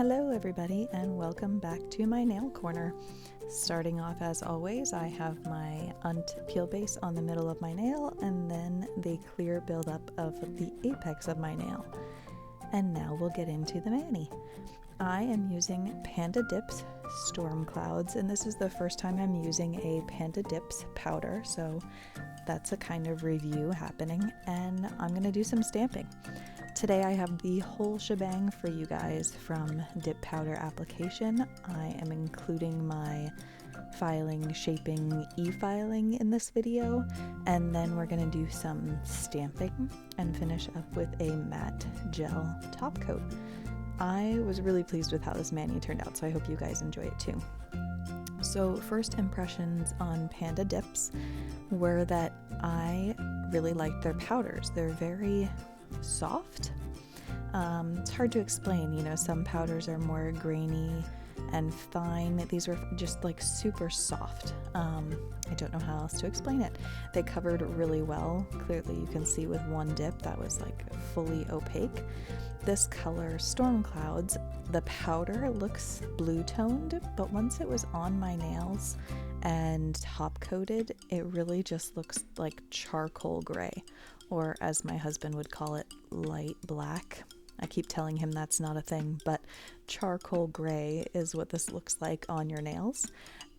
Hello everybody and welcome back to my nail corner. Starting off as always, I have my peel base on the middle of my nail and then the clear buildup of the apex of my nail. And now we'll get into the mani. I am using Panda Dips Storm Clouds, and this is the first time I'm using a Panda Dips powder, so that's a kind of review happening, and I'm going to do some stamping. Today I have the whole shebang for you guys from dip powder application. I am including my filing, shaping, e-filing in this video, and then we're going to do some stamping and finish up with a matte gel top coat. I was really pleased with how this mani turned out, so I hope you guys enjoy it too. So first impressions on Panda Dips were that I really liked their powders. They're very soft. It's hard to explain, you know, some powders are more grainy and fine. These were just like super soft. I don't know how else to explain it. They covered really well. Clearly you can see with one dip that was like fully opaque. This color, Storm Clouds, the powder looks blue toned, but once it was on my nails and top coated, it really just looks like charcoal gray, or as my husband would call it, light black. I keep telling him that's not a thing, but charcoal gray is what this looks like on your nails.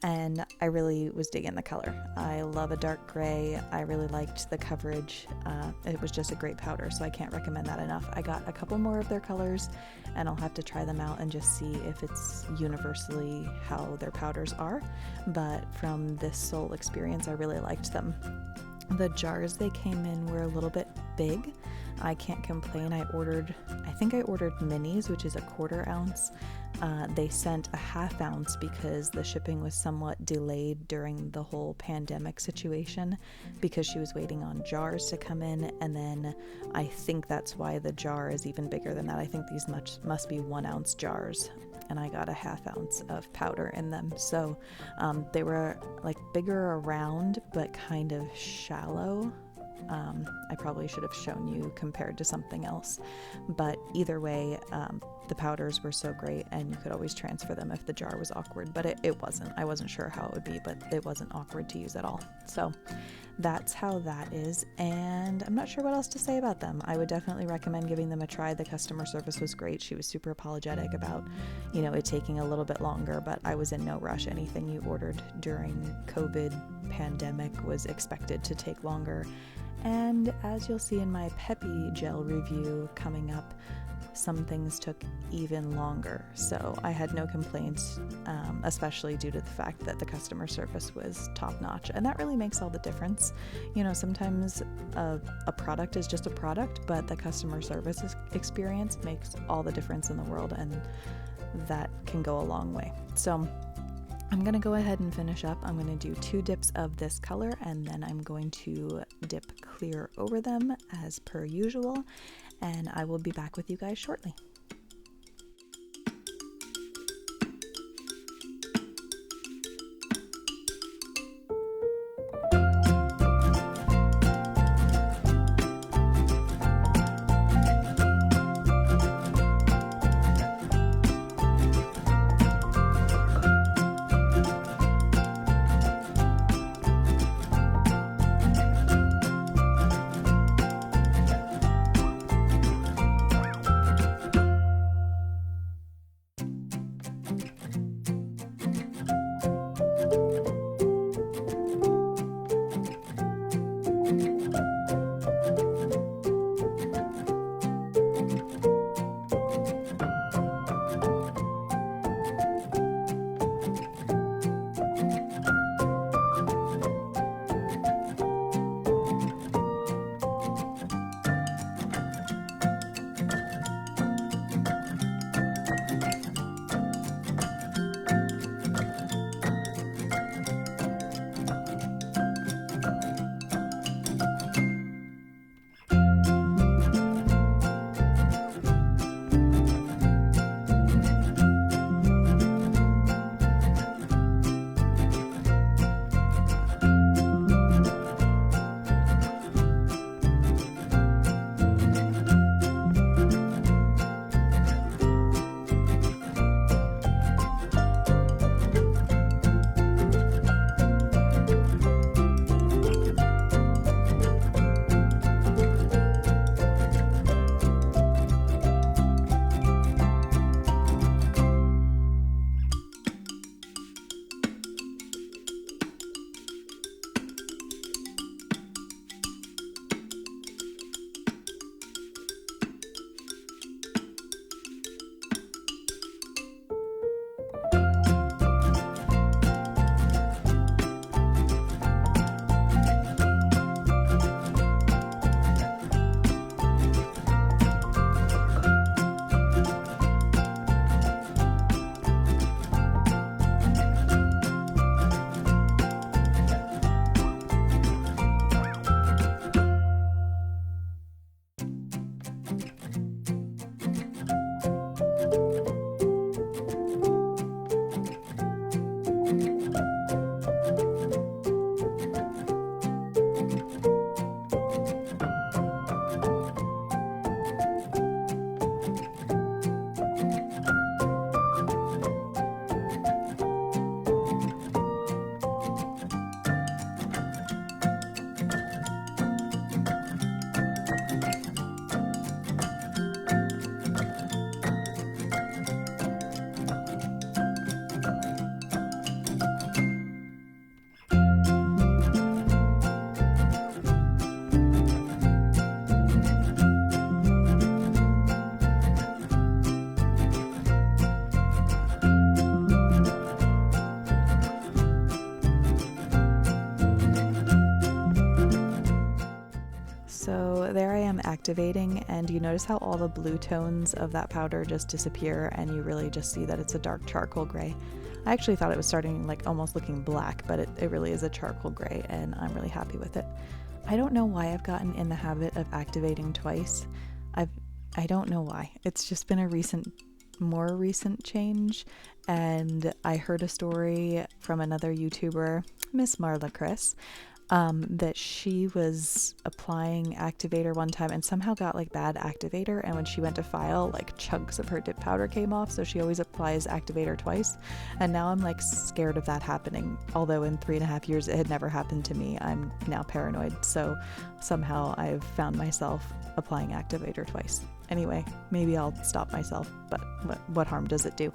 And I really was digging the color. I love a dark gray. I really liked the coverage. It was just a great powder, so I can't recommend that enough. I got a couple more of their colors, and I'll have to try them out and just see if it's universally how their powders are. But from this sole experience, I really liked them. The jars they came in were a little bit big. I can't complain. I think I ordered minis, which is a 1/4 ounce. They sent a 1/2 ounce because the shipping was somewhat delayed during the whole pandemic situation because she was waiting on jars to come in, and then I think that's why the jar is even bigger than that. I think these must be 1 ounce jars, and I got a 1/2 ounce of powder in them. So they were like bigger around but kind of shallow. I probably should have shown you compared to something else, but either way, the powders were so great, and you could always transfer them if the jar was awkward, but it wasn't. I wasn't sure how it would be, but it wasn't awkward to use at all. So that's how that is, and I'm not sure what else to say about them. I would definitely recommend giving them a try. The customer service was great. She was super apologetic about, you know, it taking a little bit longer, but I was in no rush. Anything you ordered during COVID pandemic was expected to take longer. And as you'll see in my Peppy gel review coming up, some things took even longer. So I had no complaints, especially due to the fact that the customer service was top notch. And that really makes all the difference. You know, sometimes a product is just a product, but the customer service experience makes all the difference in the world, and that can go a long way. So I'm going to go ahead and finish up. I'm going to do 2 dips of this color, and then I'm going to dip clear over them as per usual, and I will be back with you guys shortly. am activating, and you notice how all the blue tones of that powder just disappear and you really just see that it's a dark charcoal gray. I actually thought it was starting like almost looking black, but it really is a charcoal gray, and I'm really happy with it. I don't know why I've gotten in the habit of activating twice. I don't know why. It's just been a more recent change, and I heard a story from another YouTuber, Miss Marla Chris, that she was applying activator one time and somehow got like bad activator, and when she went to file, like chunks of her dip powder came off, so she always applies activator twice. And now I'm like scared of that happening, although in 3.5 years it had never happened to me. I'm now paranoid, so somehow I've found myself applying activator twice. Anyway, maybe I'll stop myself, but what harm does it do?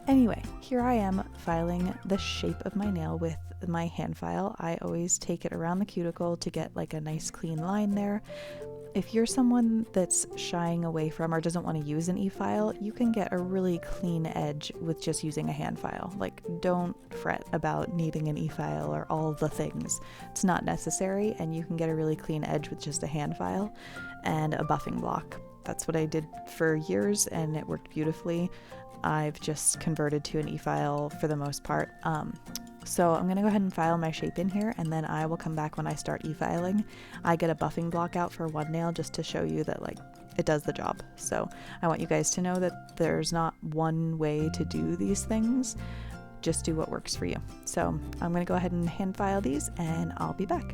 Anyway, here I am filing the shape of my nail with my hand file. I always take it around the cuticle to get like a nice clean line there. If you're someone that's shying away from or doesn't want to use an e-file, you can get a really clean edge with just using a hand file. Like, don't fret about needing an e-file or all the things. It's not necessary, and you can get a really clean edge with just a hand file and a buffing block. That's what I did for years, and it worked beautifully. I've just converted to an e-file for the most part. So I'm going to go ahead and file my shape in here, and then I will come back when I start e-filing. I get a buffing block out for one nail just to show you that like it does the job. So I want you guys to know that there's not one way to do these things. Just do what works for you. So I'm going to go ahead and hand file these, and I'll be back.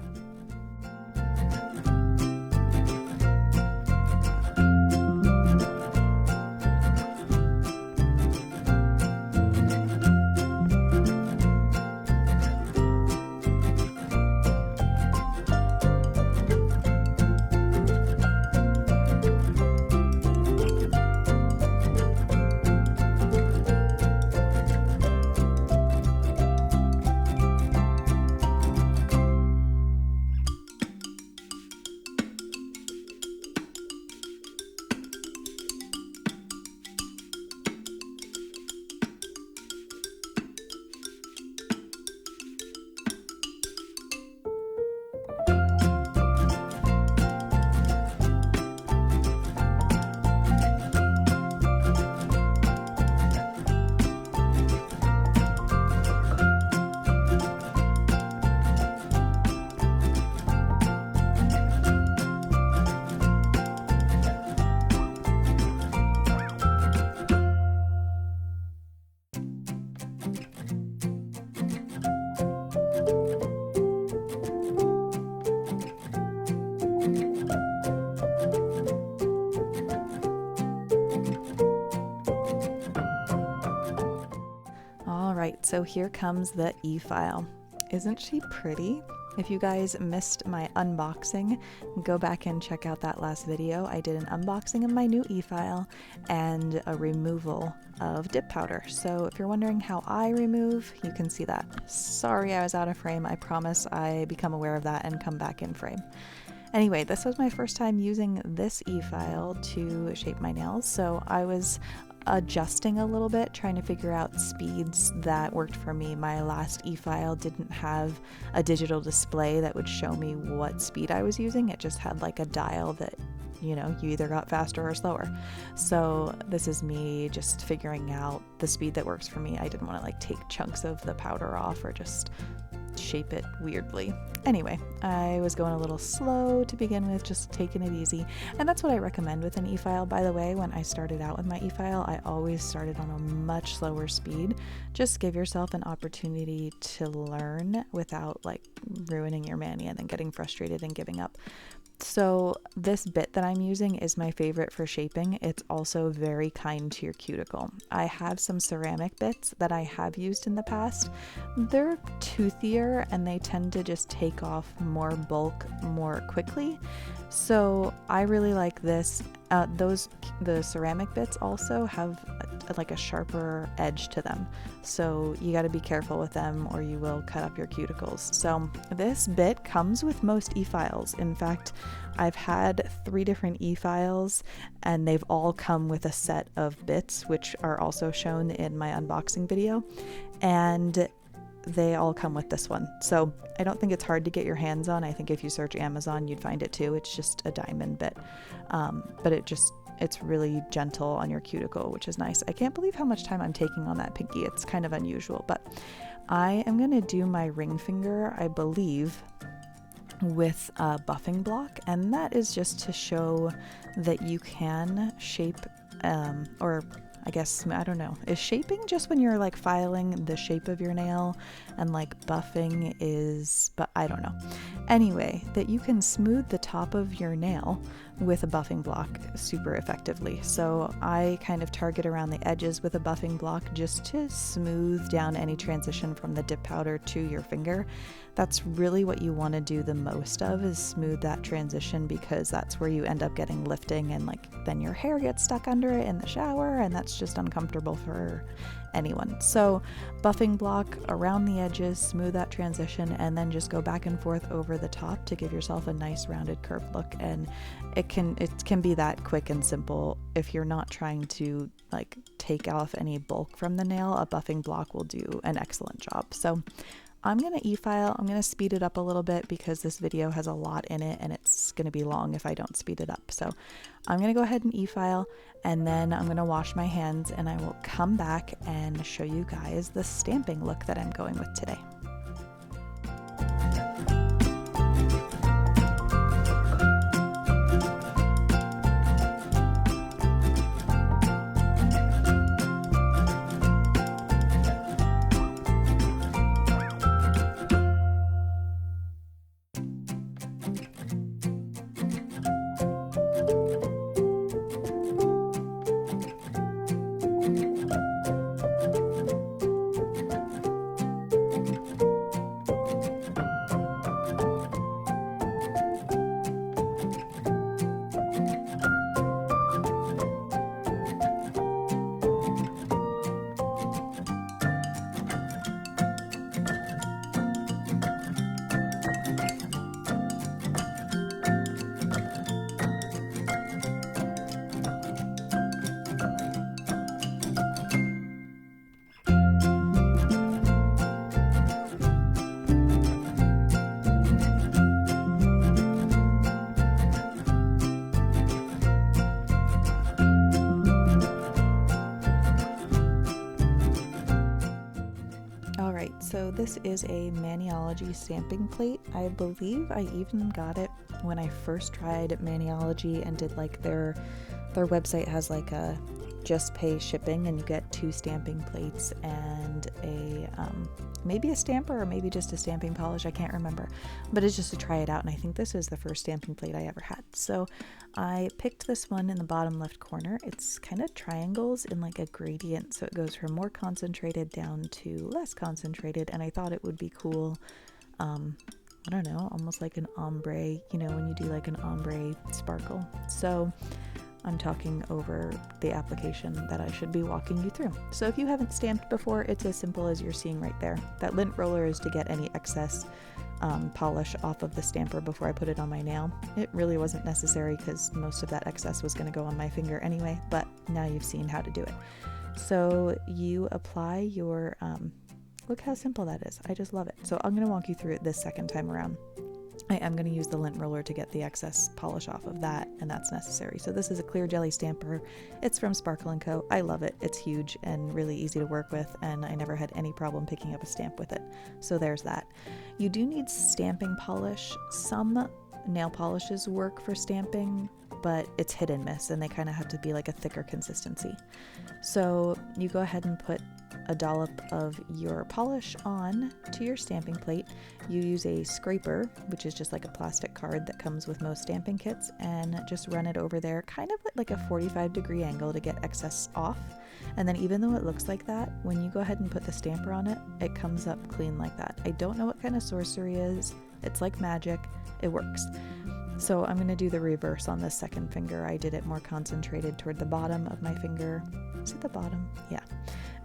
Alright, so here comes the e-file. Isn't she pretty? If you guys missed my unboxing, go back and check out that last video. I did an unboxing of my new e-file and a removal of dip powder. So if you're wondering how I remove, you can see that. Sorry I was out of frame. I promise I become aware of that and come back in frame. Anyway, this was my first time using this e-file to shape my nails, so I was adjusting a little bit, trying to figure out speeds that worked for me. My last e-file didn't have a digital display that would show me what speed I was using. It just had like a dial that, you know, you either got faster or slower. So this is me just figuring out the speed that works for me. I didn't want to like take chunks of the powder off or just shape it weirdly. Anyway, I was going a little slow to begin with, just taking it easy. And that's what I recommend with an e-file, by the way. When I started out with my e-file, I always started on a much slower speed. Just give yourself an opportunity to learn without like ruining your mani and then getting frustrated and giving up. So this bit that I'm using is my favorite for shaping. It's also very kind to your cuticle. I have some ceramic bits that I have used in the past. They're toothier and they tend to just take off more bulk more quickly. So I really like this. The ceramic bits also have like a sharper edge to them. So you got to be careful with them or you will cut up your cuticles. So this bit comes with most e-files. In fact, I've had 3 different e-files and they've all come with a set of bits, which are also shown in my unboxing video. And they all come with this one. So I don't think it's hard to get your hands on. I think if you search Amazon, you'd find it too. It's just a diamond bit, but it's really gentle on your cuticle, which is nice. I can't believe how much time I'm taking on that pinky. It's kind of unusual, but I am going to do my ring finger, I believe, with a buffing block, and that is just to show that you can shape, or I guess, I don't know, is shaping just when you're like filing the shape of your nail, and like buffing is, but I don't know. Anyway, that you can smooth the top of your nail with a buffing block super effectively. So I kind of target around the edges with a buffing block just to smooth down any transition from the dip powder to your finger. That's really what you want to do the most of, is smooth that transition, because that's where you end up getting lifting, and like then your hair gets stuck under it in the shower, and that's just uncomfortable for anyone. So buffing block around the edges, smooth that transition, and then just go back and forth over the top to give yourself a nice rounded curved look. And it can be that quick and simple. If you're not trying to like take off any bulk from the nail, a buffing block will do an excellent job. So I'm going to e-file. I'm going to speed it up a little bit because this video has a lot in it and it's going to be long if I don't speed it up. So I'm going to go ahead and e-file, and then I'm going to wash my hands, and I will come back and show you guys the stamping look that I'm going with today. So this is a Maniology stamping plate. I believe I even got it when I first tried Maniology and did like their website has like a just pay shipping, and you get 2 stamping plates and a maybe a stamper or maybe just a stamping polish, I can't remember, but it's just to try it out, and I think this is the first stamping plate I ever had. So I picked this one in the bottom left corner. It's kind of triangles in like a gradient, so it goes from more concentrated down to less concentrated, and I thought it would be cool, I don't know, almost like an ombre, you know, when you do like an ombre sparkle. So I'm talking over the application that I should be walking you through. So if you haven't stamped before, it's as simple as you're seeing right there. That lint roller is to get any excess polish off of the stamper before I put it on my nail. It really wasn't necessary because most of that excess was going to go on my finger anyway, but now you've seen how to do it. So you apply your, look how simple that is. I just love it. So I'm going to walk you through it this second time around. I am going to use the lint roller to get the excess polish off of that, and that's necessary. So this is a clear jelly stamper. It's from Sparkle & Co. I love it. It's huge and really easy to work with, and I never had any problem picking up a stamp with it. So there's that. You do need stamping polish. Some nail polishes work for stamping, but it's hit and miss, and they kind of have to be like a thicker consistency. So you go ahead and put a dollop of your polish on to your stamping plate. You use a scraper, which is just like a plastic card that comes with most stamping kits, and just run it over there kind of at like a 45-degree angle to get excess off. And then even though it looks like that, when you go ahead and put the stamper on it, it comes up clean like that. I don't know what kind of sorcery is. It's like magic. It works. So I'm going to do the reverse on this second finger. I did it more concentrated toward the bottom of my finger. Is it the bottom? Yeah.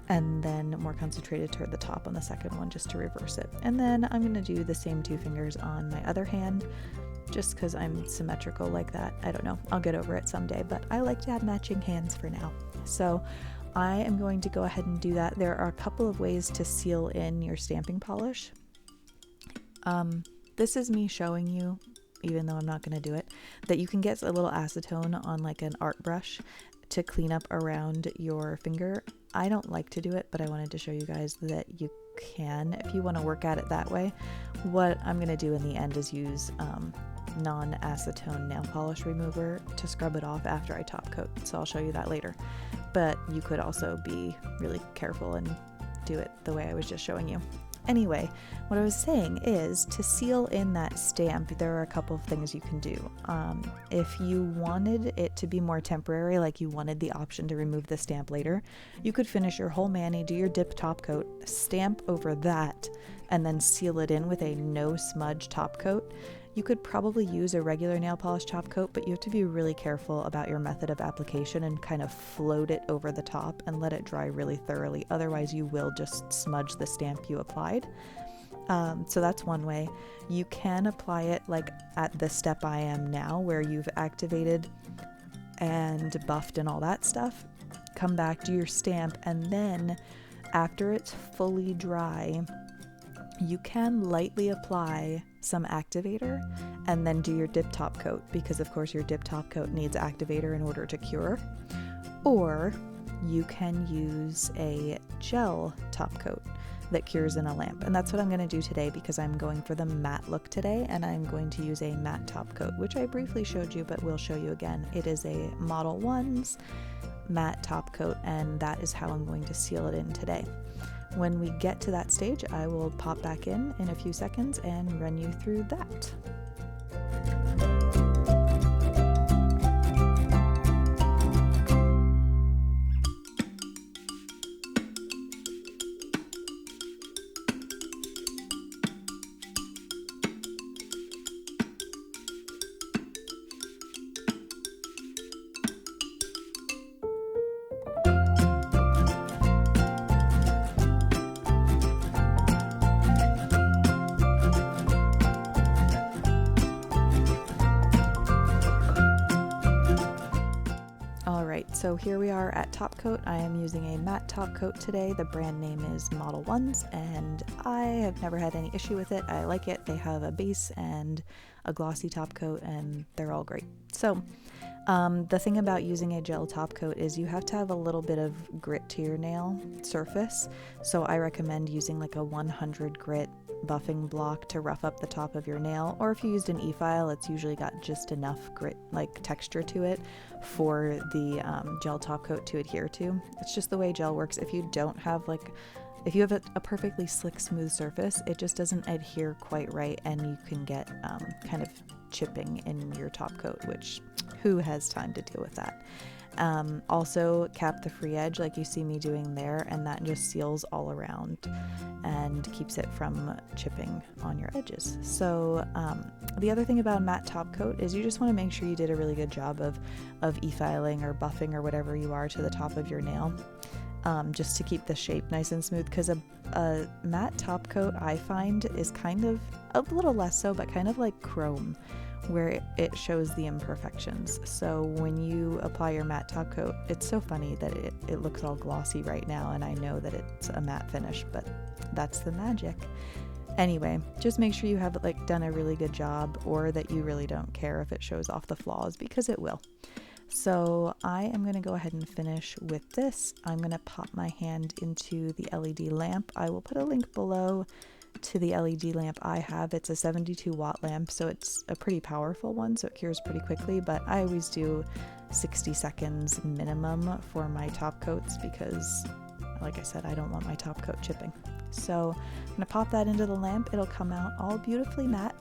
And then more concentrated toward the top on the second one, just to reverse it. And then I'm going to do the same 2 fingers on my other hand, just because I'm symmetrical like that. I don't know, I'll get over it someday, but I like to have matching hands for now. So I am going to go ahead and do that. There are a couple of ways to seal in your stamping polish. This is me showing you, even though I'm not going to do it, that you can get a little acetone on like an art brush to clean up around your finger. I don't like to do it, but I wanted to show you guys that you can if you want to work at it that way. What I'm going to do in the end is use non-acetone nail polish remover to scrub it off after I top coat, so I'll show you that later. But you could also be really careful and do it the way I was just showing you. Anyway, what I was saying is to seal in that stamp, there are a couple of things you can do. If you wanted it to be more temporary, like you wanted the option to remove the stamp later, you could finish your whole mani, do your dip top coat, stamp over that, and then seal it in with a no smudge top coat. You could probably use a regular nail polish top coat, but you have to be really careful about your method of application and kind of float it over the top and let it dry really thoroughly. Otherwise, you will just smudge the stamp you applied. So that's one way. You can apply it like at the step I am now, where you've activated and buffed and all that stuff. Come back, do your stamp, and then after it's fully dry, you can lightly apply some activator and then do your dip top coat, because of course your dip top coat needs activator in order to cure. Or you can use a gel top coat that cures in a lamp, and that's what I'm going to do today because I'm going for the matte look today, and I'm going to use a matte top coat, which I briefly showed you but will show you again. It is a Model 1's matte top coat, and that is how I'm going to seal it in today. When we get to that stage, I will pop back in a few seconds and run you through that. So here we are at top coat. I am using a matte top coat today. The brand name is Model 1's, and I have never had any issue with it. I like it. They have a base and a glossy top coat, and they're all great. So the thing about using a gel top coat is you have to have a little bit of grit to your nail surface. So I recommend using like a 100 grit buffing block to rough up the top of your nail, or if you used an e-file, it's usually got just enough grit, like texture to it for the gel top coat to adhere to. It's just the way gel works. If you don't have if you have a perfectly slick smooth surface, it just doesn't adhere quite right, and you can get kind of chipping in your top coat, which who has time to deal with that? Also cap the free edge like you see me doing there, and that just seals all around and keeps it from chipping on your edges. So the other thing about a matte top coat is you just want to make sure you did a really good job of e-filing or buffing or whatever you are to the top of your nail, just to keep the shape nice and smooth, because a matte top coat I find is kind of a little less so, but kind of like chrome, where it shows the imperfections. So when you apply your matte top coat, it's so funny that it looks all glossy right now, and I know that it's a matte finish, but that's the magic. Anyway, just make sure you have done a really good job, or that you really don't care if it shows off the flaws, because it will. So I am going to go ahead and finish with this. I'm going to pop my hand into the LED lamp. I will put a link below to the LED lamp I have. It's a 72 watt lamp, so it's a pretty powerful one, so it cures pretty quickly, but I always do 60 seconds minimum for my top coats because, like I said, I don't want my top coat chipping. So I'm going to pop that into the lamp. It'll come out all beautifully matte,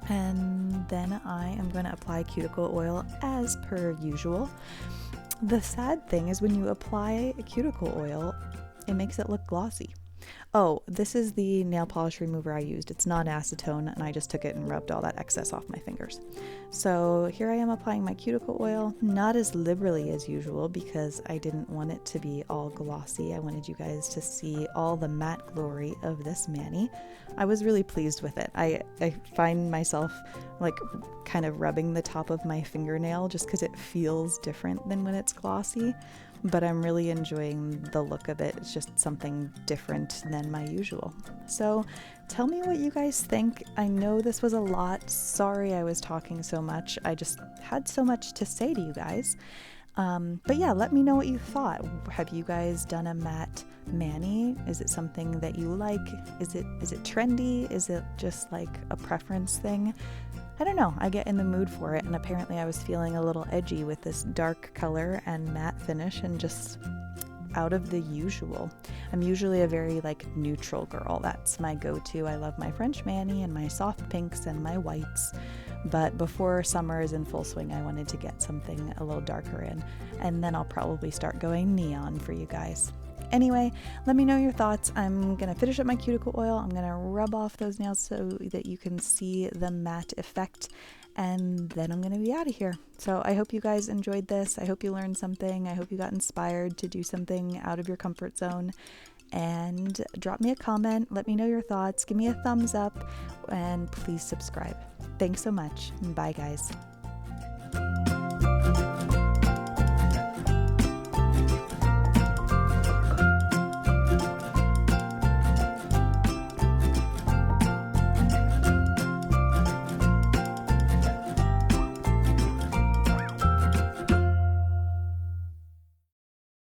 and then I am going to apply cuticle oil as per usual. The sad thing is when you apply cuticle oil, it makes it look glossy. Oh, this is the nail polish remover I used. It's non-acetone, and I just took it and rubbed all that excess off my fingers. So here I am applying my cuticle oil, not as liberally as usual because I didn't want it to be all glossy. I wanted you guys to see all the matte glory of this mani. I was really pleased with it. I find myself like kind of rubbing the top of my fingernail just because it feels different than when it's glossy, but I'm really enjoying the look of it. It's just something different than my usual. So tell me what you guys think. I know this was a lot. Sorry I was talking so much. I just had so much to say to you guys. But yeah, let me know what you thought. Have you guys done a matte mani? Is it something that you like? Is it trendy? Is it just like a preference thing? I don't know. I get in the mood for it, and apparently I was feeling a little edgy with this dark color and matte finish and just out of the usual. I'm usually a very like neutral girl. That's my go-to. I love my French mani and my soft pinks and my whites. But before summer is in full swing, I wanted to get something a little darker in, and then I'll probably start going neon for you guys. Anyway, let me know your thoughts. I'm going to finish up my cuticle oil. I'm going to rub off those nails so that you can see the matte effect, and then I'm going to be out of here. So I hope you guys enjoyed this. I hope you learned something. I hope you got inspired to do something out of your comfort zone. And drop me a comment. Let me know your thoughts. Give me a thumbs up, and please subscribe. Thanks so much. Bye, guys.